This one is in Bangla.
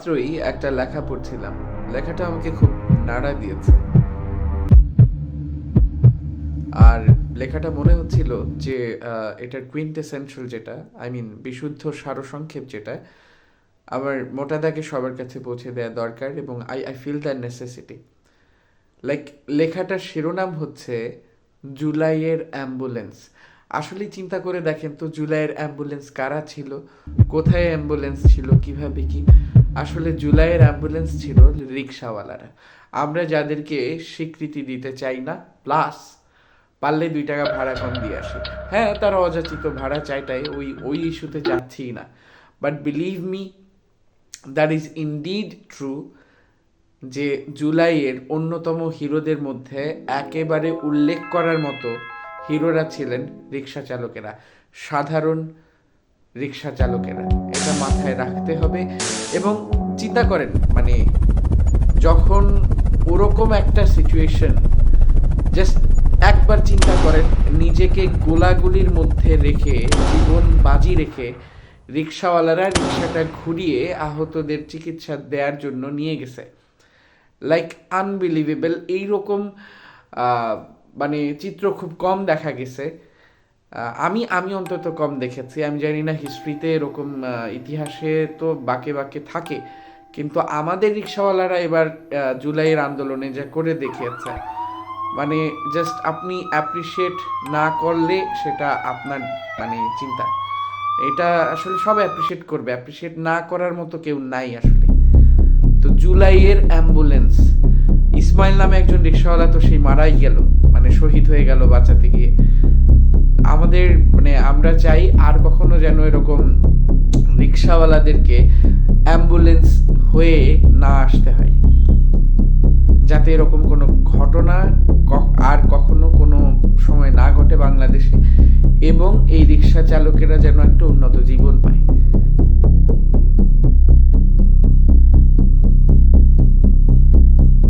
মাত্রই একটা লেখা পড়ছিলাম। লেখাটা আমাকে খুব নাড়া দিয়েছে। আর লেখাটা মনে হচ্ছিল যে এটার কুইন্টেসেন্ট্রাল যেটা, বিশুদ্ধ সারসংক্ষেপ যেটা, আমার মোটা দাগে সবার কাছে পৌঁছে দেওয়া দরকার, এবং I feel that necessity. Like, লেখাটার শিরোনাম হচ্ছে জুলাইয়ের অ্যাম্বুলেন্স। আসলে চিন্তা করে দেখেন তো, জুলাইয়ের অ্যাম্বুলেন্স কারা ছিল, কোথায় অ্যাম্বুলেন্স ছিল, কিভাবে কি। আসলে জুলাইয়ের অ্যাম্বুলেন্স ছিল রিক্সাওয়ালারা। আমরা যাদেরকে স্বীকৃতি দিতে চাই না, প্লাস পারলে 2 টাকা ভাড়া কম দিয়ে আসি। হ্যাঁ, তারা অযাচিত ভাড়া চাইটাই, ওই ইস্যুতে যাচ্ছি না। But believe me, that is indeed true যে জুলাইয়ের অন্যতম হিরোদের মধ্যে একেবারে উল্লেখ করার মতো হিরোরা ছিলেন রিক্সা চালকেরা, সাধারণ রিক্সা চালকেরা। এটা মাথায় রাখতে হবে। এবং চিন্তা করেন, যখন ওরকম একটা সিচুয়েশন, জাস্ট একবার চিন্তা করেন, নিজেকে গোলাগুলির মধ্যে রেখে, জীবন বাজি রেখে রিক্সাওয়ালারা রিক্সাটা ঘুরিয়ে আহতদের চিকিৎসা দেওয়ার জন্য নিয়ে গেছে। Like unbelievable. এইরকম চিত্র খুব কম দেখা গেছে। আমি অন্তত কম দেখেছি। আমি জানি না হিস্ট্রিতে এরকম ইতিহাসে তো বাঁকে বাঁকে থাকে, কিন্তু আমাদের রিক্সাওয়ালারা এবার জুলাইয়ের আন্দোলনে যা করে দেখিয়েছে, জাস্ট আপনি অ্যাপ্রিসিয়েট না করলে সেটা আপনার চিন্তা। এটা আসলে সবাই অ্যাপ্রিসিয়েট করবে, অ্যাপ্রিসিয়েট না করার মতো কেউ নাই আসলে। তো জুলাইয়ের অ্যাম্বুলেন্স, ইসমাইল নামে একজন রিক্সাওয়ালা তো সেই মারাই গেল, শহীদ হয়ে গেল বাঁচাতে গিয়ে। আমাদের আমরা চাই আর কখনো যেন এরকম রিক্সাওয়ালাদেরকে অ্যাম্বুলেন্স হয়ে না আসতে হয়, যাতে এরকম কোনো ঘটনা আর কখনো কোনো সময় না ঘটে বাংলাদেশে, এবং এই রিক্সা চালকেরা যেন একটা উন্নত জীবন পায়।